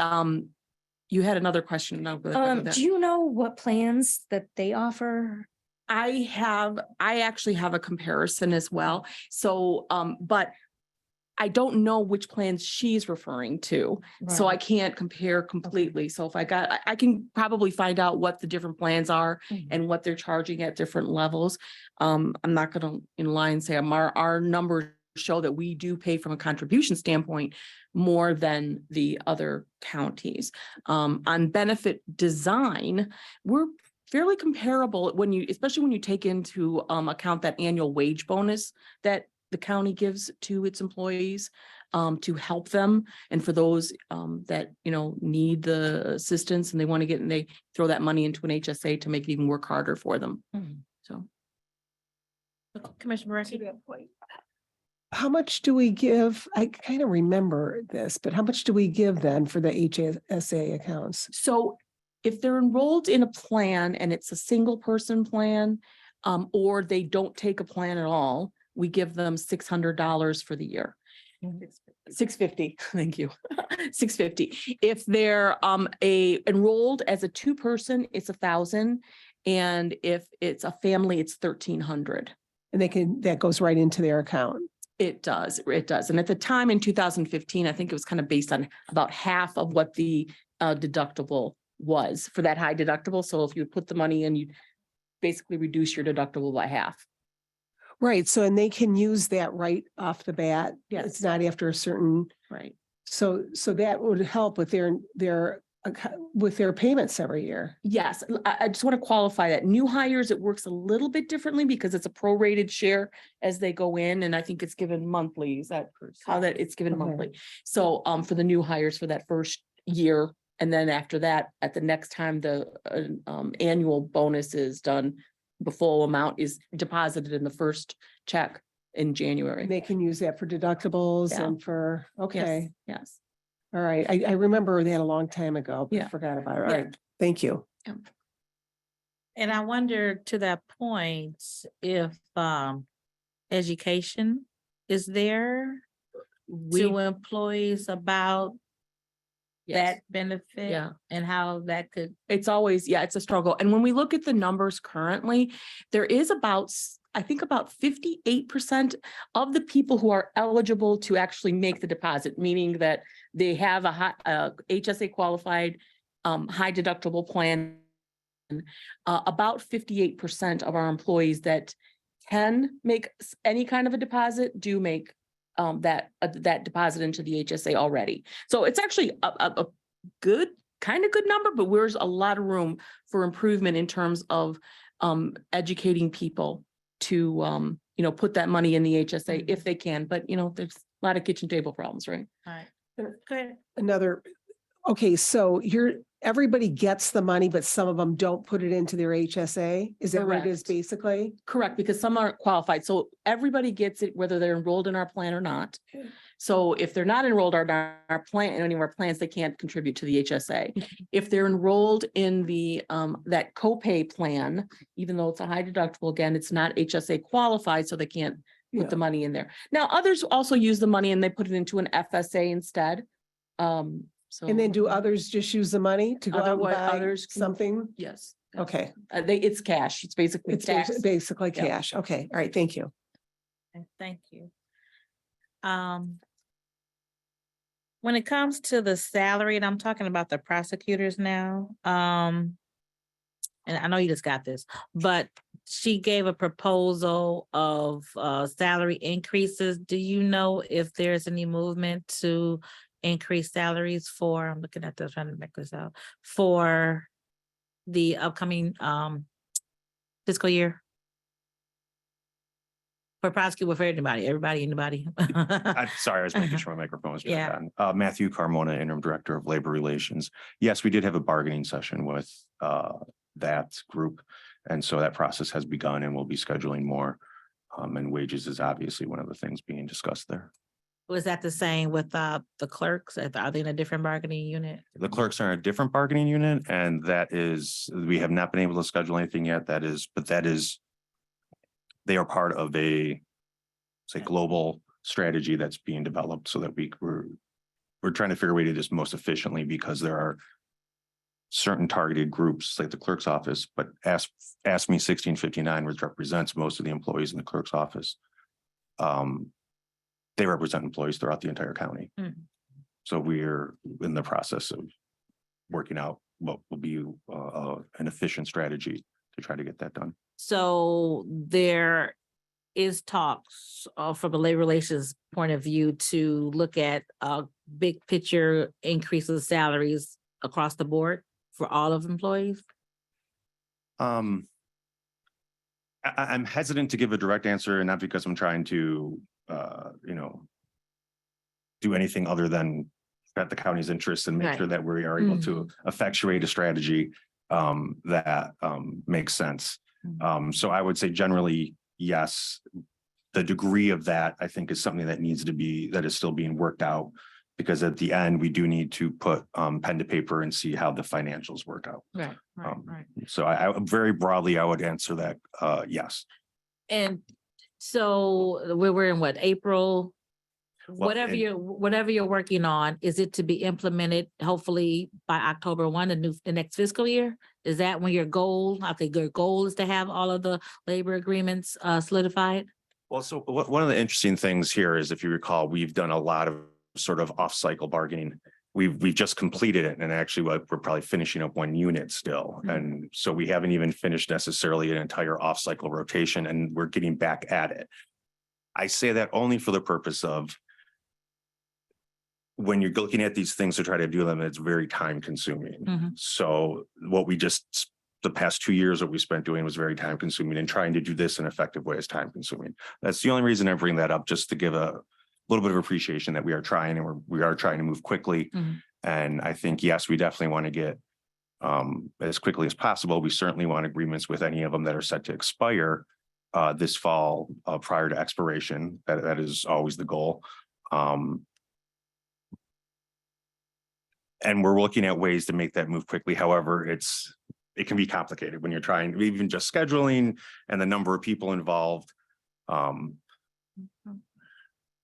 you had another question. And I'll go back to that. Do you know what plans that they offer? I actually have a comparison as well. So, but I don't know which plans she's referring to. So I Right. can't compare completely. So if I can probably find out what the different plans are Mhm. and what they're charging at different levels. I'm not gonna in line say our numbers show that we do pay from a contribution standpoint more than the other counties. On benefit design, we're fairly comparable especially when you take into account that annual wage bonus that the county gives to its employees to help them. And for those that, need the assistance and they want to get, and they throw that money into an HSA to make it even work harder for them. Mhm. So. Commissioner Murphy? How much do we give? I kind of remember this, but how much do we give then for the HSA accounts? So if they're enrolled in a plan and it's a single person plan, or they don't take a plan at all, we give them $600 for the year. $650, thank you. $650. If they're enrolled as a 2-person, it's $1,000. And if it's a family, it's $1,300. And that goes right into their account. It does. And at the time in 2015, I think it was kind of based on about half of what the deductible was for that high deductible. So if you put the money in, you basically reduce your deductible by half. Right, so, and they can use that right off the bat. Yes. It's not after a certain, Right. so that would help with with their payments every year. Yes, I just want to qualify that new hires, it works a little bit differently because it's a prorated share as they go in, and I think it's given monthly. Is that how that it's given Okay. monthly? So for the new hires for that first year, and then after that, at the next time the annual bonus is done, the full amount is deposited in the first check in And January. they can use that for deductibles Yeah. and for, okay, Yes. all right. I remember that a long time ago, but Yeah. forgot about it. All Yeah. right, thank you. And I wonder to that point, if education is there to employees about Yes. that benefit? Yeah. And how that could, It's always, yeah, it's a struggle. And when we look at the numbers currently, there is about, I think about 58% of the people who are eligible to actually make the deposit, meaning that they have a high, HSA qualified, high deductible plan. About 58% of our employees that can make any kind of a deposit do make that deposit into the HSA already. So it's actually a good, kind of good number, but there's a lot of room for improvement in terms of educating people to put that money in the HSA if they can. But there's a lot of kitchen table problems, right? all right, good. Another, okay, so everybody gets the money, but some of them don't put it into their HSA? Is that what it is Correct. basically? Correct, because some aren't qualified. So everybody gets it, whether they're enrolled in our plan or not. Okay. So if they're not enrolled in our plan, in any of our plans, they can't contribute to the HSA. If they're enrolled in the that copay plan, even though it's a high deductible, again, it's not HSA qualified, so they can't Yeah. put the money in there. Now, others also use the money and they put it into an FSA instead. So. And then do others just use the money to go out and Otherwise, buy others can- something? Yes. Okay, It's cash. It's basically it's tax. basically Yeah. cash. Okay, all right, thank you. Okay, thank you. When it comes to the salary, and I'm talking about the prosecutors now, and I know you just got this, but she gave a proposal of salary increases. Do you know if there's any movement to increase salaries for, I'm looking at this, trying to make this out, for the upcoming fiscal year? For prosecutor, for anybody? I'm sorry, I was making sure my microphone was Yeah. on. Matthew Carmona, Interim Director of Labor Relations. Yes, we did have a bargaining session with that group. And so that process has begun and we'll be scheduling more. And wages is obviously one of the things being discussed there. Was that the same with the clerks? Are they in a different bargaining unit? The clerks are in a different bargaining unit and that is, we have not been able to schedule anything yet. They are part of a, say, global strategy that's being developed so that we're trying to figure a way to do this most efficiently because there are certain targeted groups like the clerk's office, but ask me 1659, which represents most of the employees in the clerk's office. They represent employees throughout the entire county. Mhm. So we're in the process of working out what will be an efficient strategy to try to get that done. So there is talks from a labor relations point of view to look at a big picture increase of salaries across the board for all of employees? I'm hesitant to give a direct answer, and not because I'm trying to, do anything other than vet the county's interests and make Right. sure that we are able to effectuate a strategy that makes sense. So I would say generally, yes. The degree of that, I think, is something that is still being worked out. Because at the end, we do need to put pen to paper and see how the financials work out. Right, right. So I very broadly, I would answer that, yes. And so we're in what, April? Whatever you're working on, is it to be implemented hopefully by October 1, the next fiscal year? Is that when your goal, I think your goal is to have all of the labor agreements solidified? Well, so one of the interesting things here is, if you recall, we've done a lot of sort of off-cycle bargaining. We've just completed it, and actually we're probably finishing up one unit still. Mhm. And so we haven't even finished necessarily an entire off-cycle rotation, and we're getting back at it. I say that only for the purpose of, when you're looking at these things to try to do them, it's very time consuming. Mhm. So what the past 2 years, what we spent doing was very time consuming, and trying to do this in an effective way is time consuming. That's the only reason I bring that up, just to give a little bit of appreciation that we are trying, and we are trying to move quickly. Mhm. And I think, yes, we definitely want to get as quickly as possible. We certainly want agreements with any of them that are set to expire this fall prior to expiration. That is always the goal. And we're looking at ways to make that move quickly. However, it can be complicated when you're trying, even just scheduling and the number of people involved.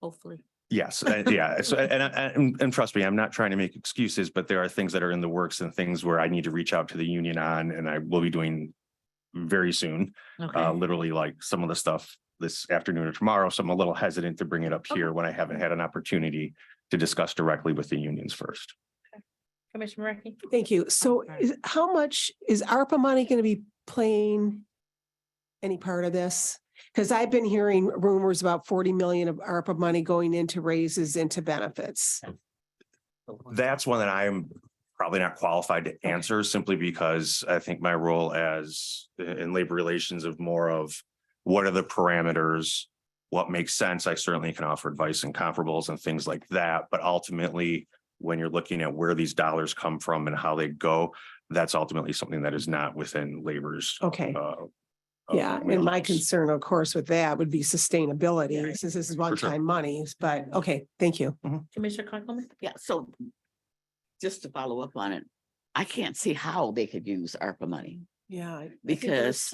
Hopefully. Yes, yeah. So, and trust me, I'm not trying to make excuses, but there are things that are in the works and things where I need to reach out to the union on, and I will be doing very soon. Okay. Literally, like some of the stuff this afternoon or tomorrow. So I'm a little hesitant to bring it up here when I haven't had an opportunity to discuss directly with the unions first. Commissioner Murphy? Thank you. So Alright. how much is ARPA money going to be playing any part of this? Because I've been hearing rumors about 40 million of ARPA money going into raises, into benefits. That's one that I'm probably not qualified to answer, simply because I think my role as in labor relations of more of what are the parameters, what makes sense. I certainly can offer advice and comparables and things like that. But ultimately, when you're looking at where these dollars come from and how they go, that's ultimately something that is not within labor's. Okay. Yeah, and my wheelhouse. concern, of course, with that would be sustainability, since this is one-time monies, but okay, thank you. Commissioner Conkleman? Yeah, so just to follow up on it, I can't see how they could use ARPA money Yeah. because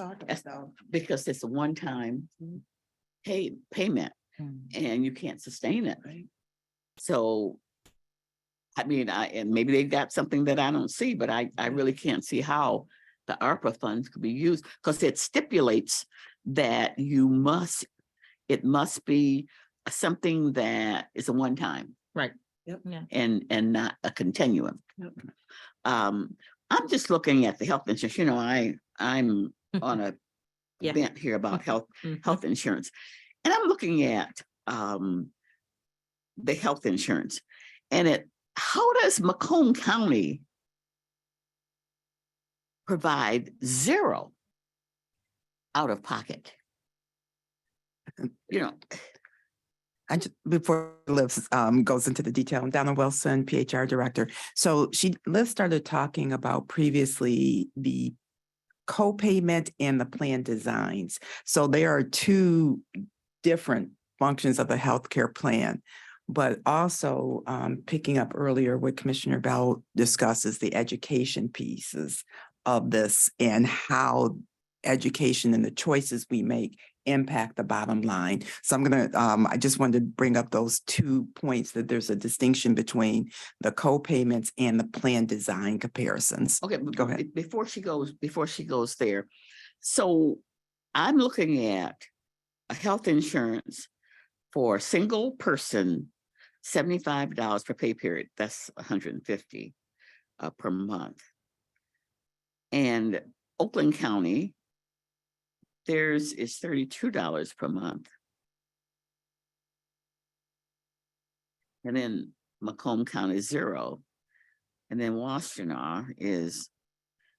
it's a one-time payment and you can't sustain it. So, I mean, and maybe they've got something that I don't see, but I really can't see how the ARPA funds could be used, because it stipulates that it must be something that is a one-time. Right. Yep. Yeah. And not a continuum. Yep. I'm just looking at the health insurance, I'm on a Yeah. bent here about health Mhm. insurance. And I'm looking at the health insurance, and how does Macomb County provide zero out of pocket? I just, before Liz goes into the detail, I'm Donna Wilson, PHR Director. So Liz started talking about previously the co-payment and the plan designs. So there are two different functions of a healthcare plan, but also picking up earlier what Commissioner Bell discusses, the education pieces of this and how education and the choices we make impact the bottom line. So I just wanted to bring up those 2 points, that there's a distinction between the co-payments and the plan design comparisons. Okay, Go ahead. Before she goes there. So I'm looking at a health insurance for a single person, $75 per pay period. That's $150 per month. And Oakland County, theirs is $32 per month. And then Macomb County is $0. And then Washtenaw is,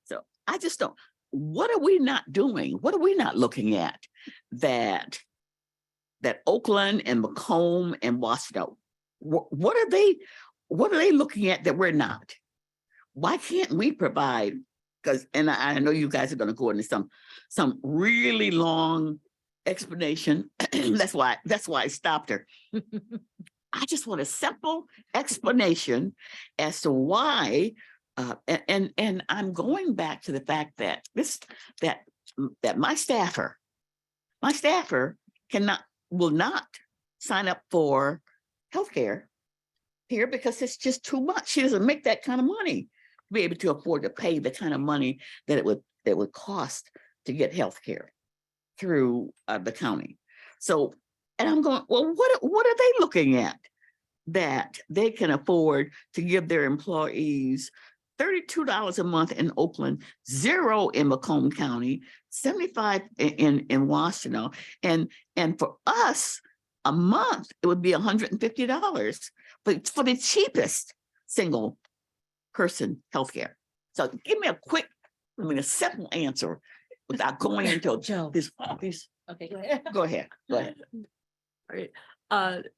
so I just don't, what are we not doing? What are we not looking at that Oakland and Macomb and Washtenaw, what are they looking at that we're not? Why can't we provide? Because, and I know you guys are going to go into some really long explanation. That's why I stopped her. I just want a simple explanation as to why, and I'm going back to the fact that that my staffer will not sign up for healthcare here because it's just too much. She doesn't make that kind of money to be able to afford to pay the kind of money that it would cost to get healthcare through the county. So, and I'm going, well, what are they looking at that they can afford to give their employees $32 a month in Oakland, $0 in Macomb County, $75 in Washtenaw, and for us a month it would be $150, but for the cheapest single person healthcare. So give me a simple answer without going into Joe. this. Okay. Go ahead. Go ahead. Right.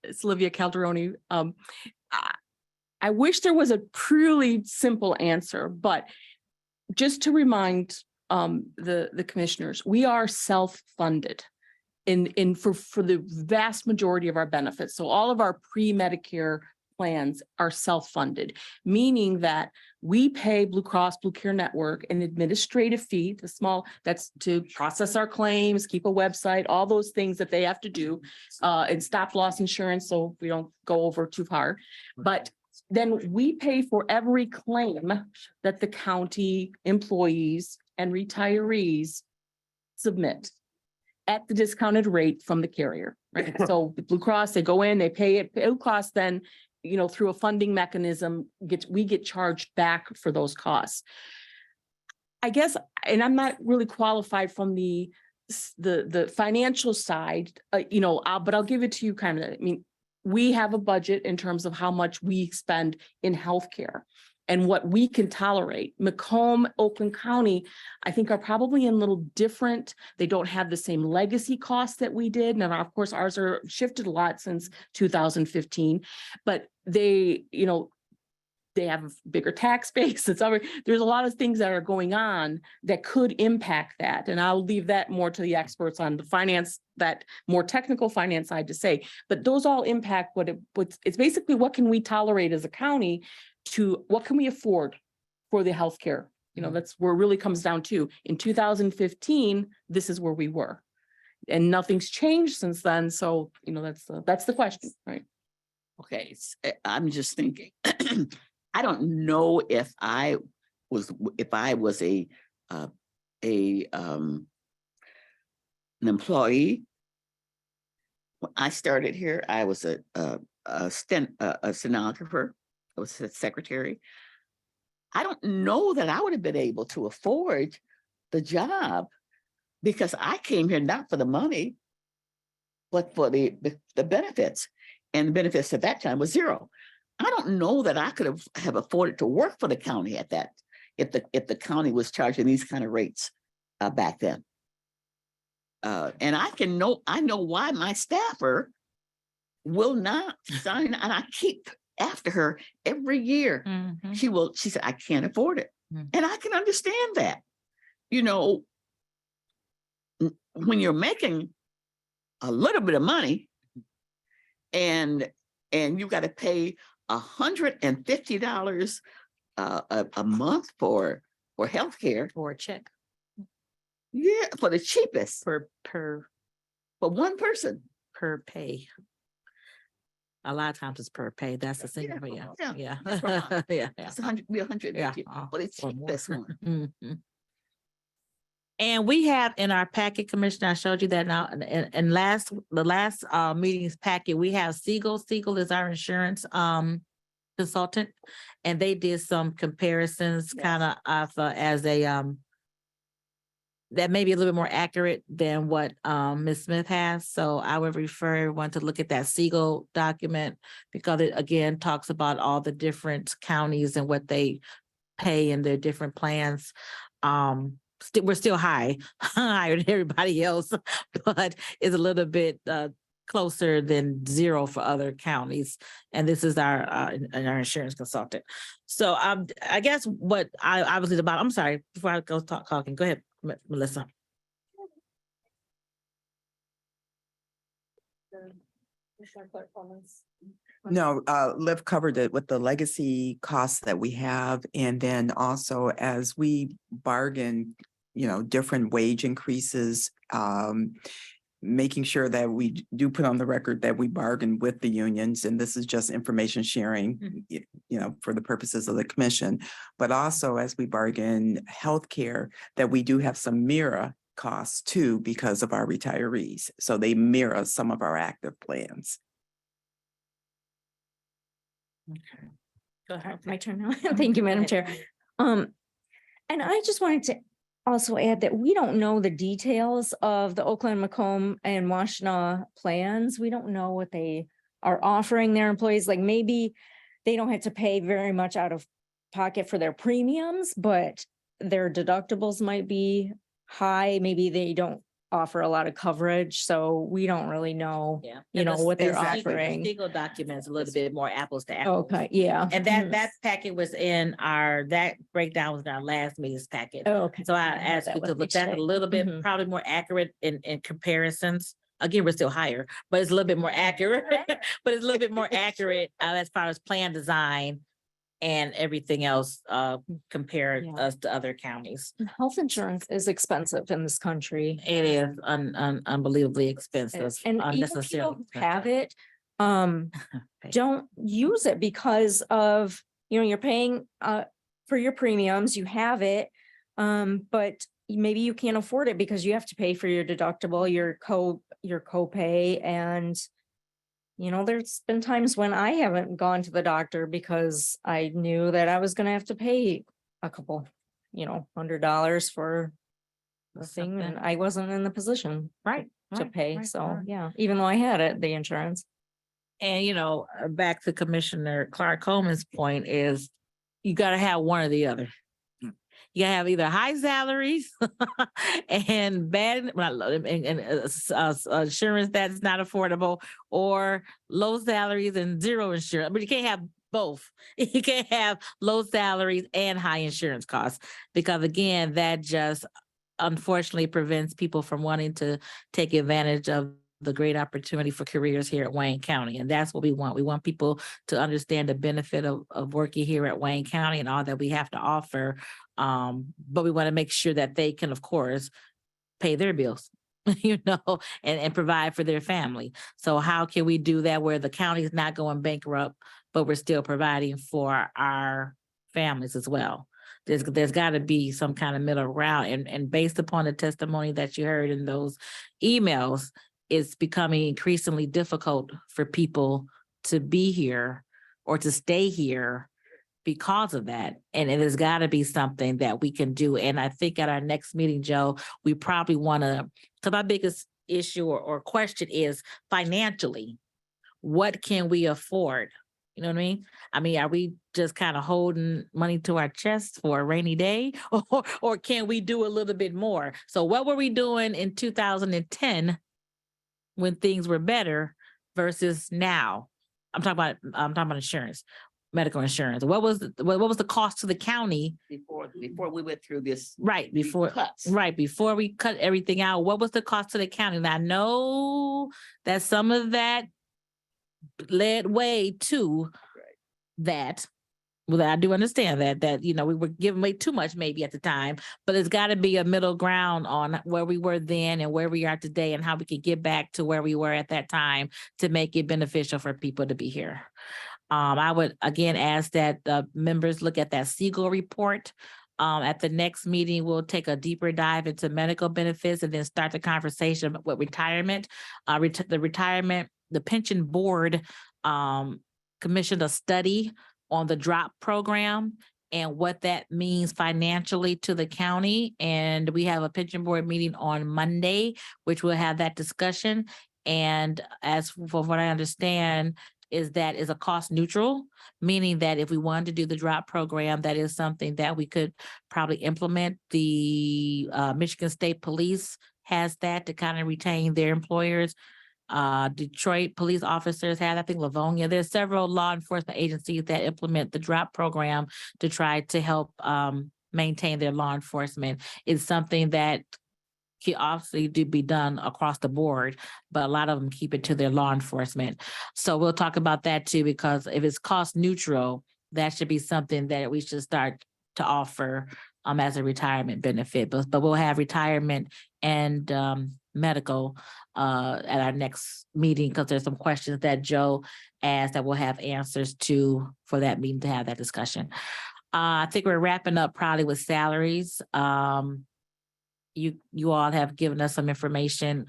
It's Olivia Calderoni. I wish there was a truly simple answer, but just to remind the commissioners, we are self-funded for the vast majority of our benefits. So all of our pre-Medicare plans are self-funded, meaning that we pay Blue Cross Blue Care Network an administrative fee, that's to process our claims, keep a website, all those things that they have to do, and stop loss insurance, so we don't go over too far. But then we pay for every claim that the county employees and retirees submit at the discounted rate from the carrier, right? So the Blue Cross, they go in, they pay it. Blue Cross then, through a funding mechanism, we get charged back for those costs. I guess, and I'm not really qualified from the financial side, but I'll give it to you kind of. I mean, we have a budget in terms of how much we spend in healthcare and what we can tolerate. Macomb, Oakland County, I think are probably in a little different. They don't have the same legacy costs that we did. Now, of course, ours are shifted a lot since 2015, but they have a bigger tax base. There's a lot of things that are going on that could impact that. And I'll leave that more to the experts on the finance, that more technical finance side to say, but those all impact it's basically what can we tolerate as a county to what can we afford for the healthcare? That's where it really comes down to. In 2015, this is where we were. And nothing's changed since then. So, that's the question, right? Okay, I'm just thinking. I don't know if I was an employee. When I started here, I was a stenographer. I was a secretary. I don't know that I would have been able to afford the job because I came here not for the money, but for the benefits. And the benefits at that time was $0. I don't know that I could have afforded to work for the county at that, if the county was charging these kind of rates back then. And I know why my staffer will not sign, and I keep after her every year. Mhm. She said, I can't afford it. Mm. And I can understand that. When you're making a little bit of money and you got to pay $150 a month for healthcare. Or a check Yeah, for the cheapest per for one person. pay. A lot of times it's per pay. That's the thing. Yeah, Yeah. yeah, Yeah. that's right. Yeah. It's $150 Yeah. for the Or more. cheapest one. Mhm. And we have in our packet, Commissioner, I showed you that now, and the last meetings packet, we have Siegel. Siegel is our insurance consultant, and they did some comparisons Yes. kind of as a that may be a little bit more accurate than what Ms. Smith has. So I would refer everyone to look at that Siegel document because it again talks about all the different counties and what they pay in their different plans. We're still higher than everybody else, but it's a little bit closer than $0 for other counties. And this is our insurance consultant. So I guess what I obviously about, I'm sorry, before I go talking, go ahead, Melissa. No, Liv covered it with the legacy costs that we have. And then also as we bargain, different wage increases, making sure that we do put on the record that we bargain with the unions, and this is just information sharing, you know, for the purposes of the commission. But also as we bargain healthcare, that we do have some mirror costs too because of our retirees. So they mirror some of our active plans. Go ahead. My turn now. Thank you, Madam Chair. And I just wanted to also add that we don't know the details of the Oakland, Macomb and Washtenaw plans. We don't know what they are offering their employees. Like maybe they don't have to pay very much out of pocket for their premiums, but their deductibles might be high. Maybe they don't offer a lot of coverage. So we don't really know, Yeah. you know, what they're exactly. offering. Legal documents, a little bit more apples to apples. Okay, yeah. And that packet was in that breakdown was in our last meeting's packet. Okay. So I have asked that you with to me look at it today. a little bit, Mhm. probably more accurate in comparisons. Again, we're still higher, but it's a little bit more accurate, but it's a little bit more accurate as far as plan design and everything else compared Yeah. us to other counties. Health insurance is expensive in this country. It is unbelievably expensive, And even unnecessarily. people who have it, don't use it because of, you know, you're paying for your premiums, you have it. But maybe you can't afford it because you have to pay for your deductible, your copay, and you know, there's been times when I haven't gone to the doctor because I knew that I was gonna have to pay a couple, you know, $100 for the thing, and I wasn't in the position Right. to pay. right, So, right. yeah, even though I had it, the insurance. And, you know, back to Commissioner Clark Coleman's point is you gotta have one or the other. You have either high salaries and bad insurance that's not affordable, or low salaries and zero insurance, but you can't have both. You can't have low salaries and high insurance costs, because again, that just unfortunately prevents people from wanting to take advantage of the great opportunity for careers here at Wayne County. And that's what we want. We want people to understand the benefit of working here at Wayne County and all that we have to offer. But we want to make sure that they can, of course, pay their bills, you know, and provide for their family. So how can we do that where the county is not going bankrupt, but we're still providing for our families as well? There's got to be some kind of middle ground. And based upon the testimony that you heard in those emails, it's becoming increasingly difficult for people to be here or to stay here because of that. And it has got to be something that we can do. And I think at our next meeting, Joe, we probably want to, because my biggest issue or question is financially, what can we afford? You know what I mean? I mean, are we just kind of holding money to our chest for a rainy day, or can we do a little bit more? So what were we doing in 2010 when things were better versus now? I'm talking about insurance, medical insurance. What was the cost to the county? Before we went through this. Right, these before cuts. Right, before we cut everything out, what was the cost to the county? And I know that some of that led way to that. Well, I do understand that, you know, we were giving way too much maybe at the time, but it's got to be a middle ground on where we were then and where we are today and how we could get back to where we were at that time to make it beneficial for people to be here. I would again ask that members look at that Siegel report. At the next meeting, we'll take a deeper dive into medical benefits and then start the conversation with retirement. The pension board commissioned a study on the DROP program and what that means financially to the county. And we have a pension board meeting on Monday, which will have that discussion. And as for what I understand, is that is a cost neutral, meaning that if we wanted to do the DROP program, that is something that we could probably implement. The Michigan State Police has that to kind of retain their employers. Detroit police officers have, I think Livonia. There's several law enforcement agencies that implement the DROP program to try to help maintain their law enforcement. It's something that can obviously be done across the board, but a lot of them keep it to their law enforcement. So we'll talk about that too, because if it's cost neutral, that should be something that we should start to offer as a retirement benefit. But we'll have retirement and medical at our next meeting, because there's some questions that Joe asked that we'll have answers to for that meeting to have that discussion. I think we're wrapping up probably with salaries. You all have given us some information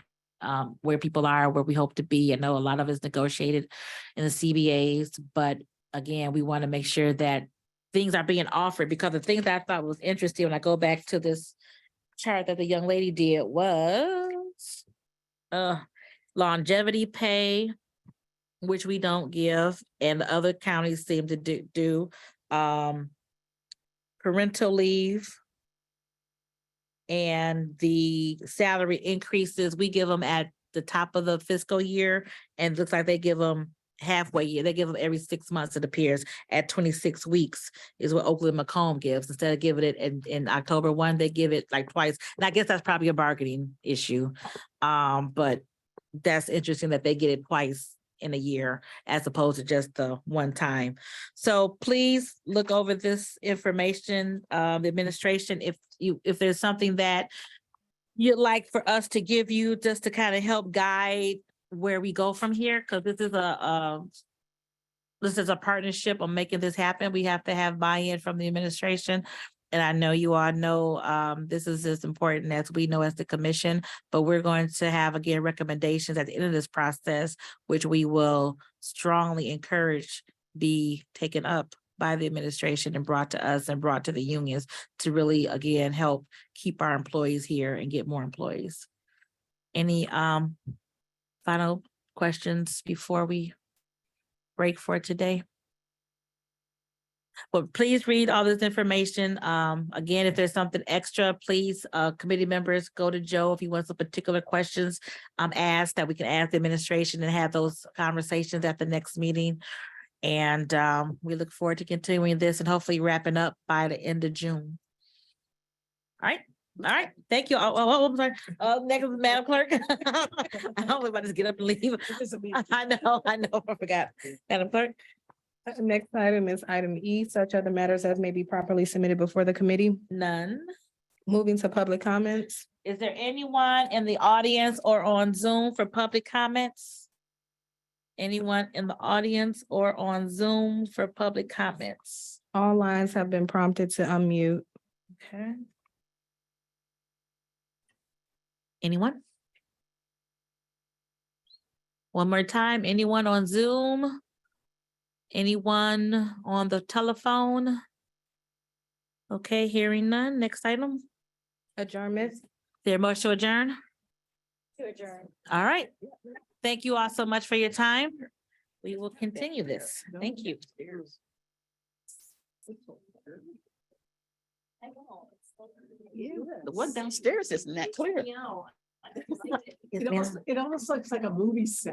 where people are, where we hope to be. I know a lot of it's negotiated in the CBAs, but again, we want to make sure that things are being offered, because the things that I thought was interesting when I go back to this chart that the young lady did was longevity pay, which we don't give, and the other counties seem to do parental leave, and the salary increases, we give them at the top of the fiscal year, and it looks like they give them halfway year. They give them every 6 months, it appears, at 26 weeks is what Oakland Macomb gives. Instead of giving it in October 1, they give it like twice. And I guess that's probably a bargaining issue. But that's interesting that they get it twice in a year as opposed to just the one time. So please look over this information, the administration, if there's something that you'd like for us to give you just to kind of help guide where we go from here, because this is a partnership on making this happen. We have to have buy-in from the administration. And I know you all know this is as important as we know as the commission, but we're going to have, again, recommendations at the end of this process, which we will strongly encourage be taken up by the administration and brought to us and brought to the unions to really, again, help keep our employees here and get more employees. Any final questions before we break for today? But please read all this information. Again, if there's something extra, please, committee members, go to Joe if he wants some particular questions asked, that we can ask the administration and have those conversations at the next meeting. And we look forward to continuing this and hopefully wrapping up by the end of June. All right, thank you. I'm sorry. Next, Madam Clerk. I don't about to get up and leave. I know, I forgot. Madam Clerk. Next item is item E, such other matters as may be properly submitted before the committee. None. Moving to public comments. Is there anyone in the audience or on Zoom for public comments? Anyone in the audience or on Zoom for public comments? All lines have been prompted to unmute. Okay. Anyone? One more time, anyone on Zoom? Anyone on the telephone? Okay, hearing none. Next item. Adjournment. There motion to adjourn? To adjourn. All right. Thank you all so much for your time. We will continue this. Thank you. The one downstairs isn't that clear. It almost looks like a movie set.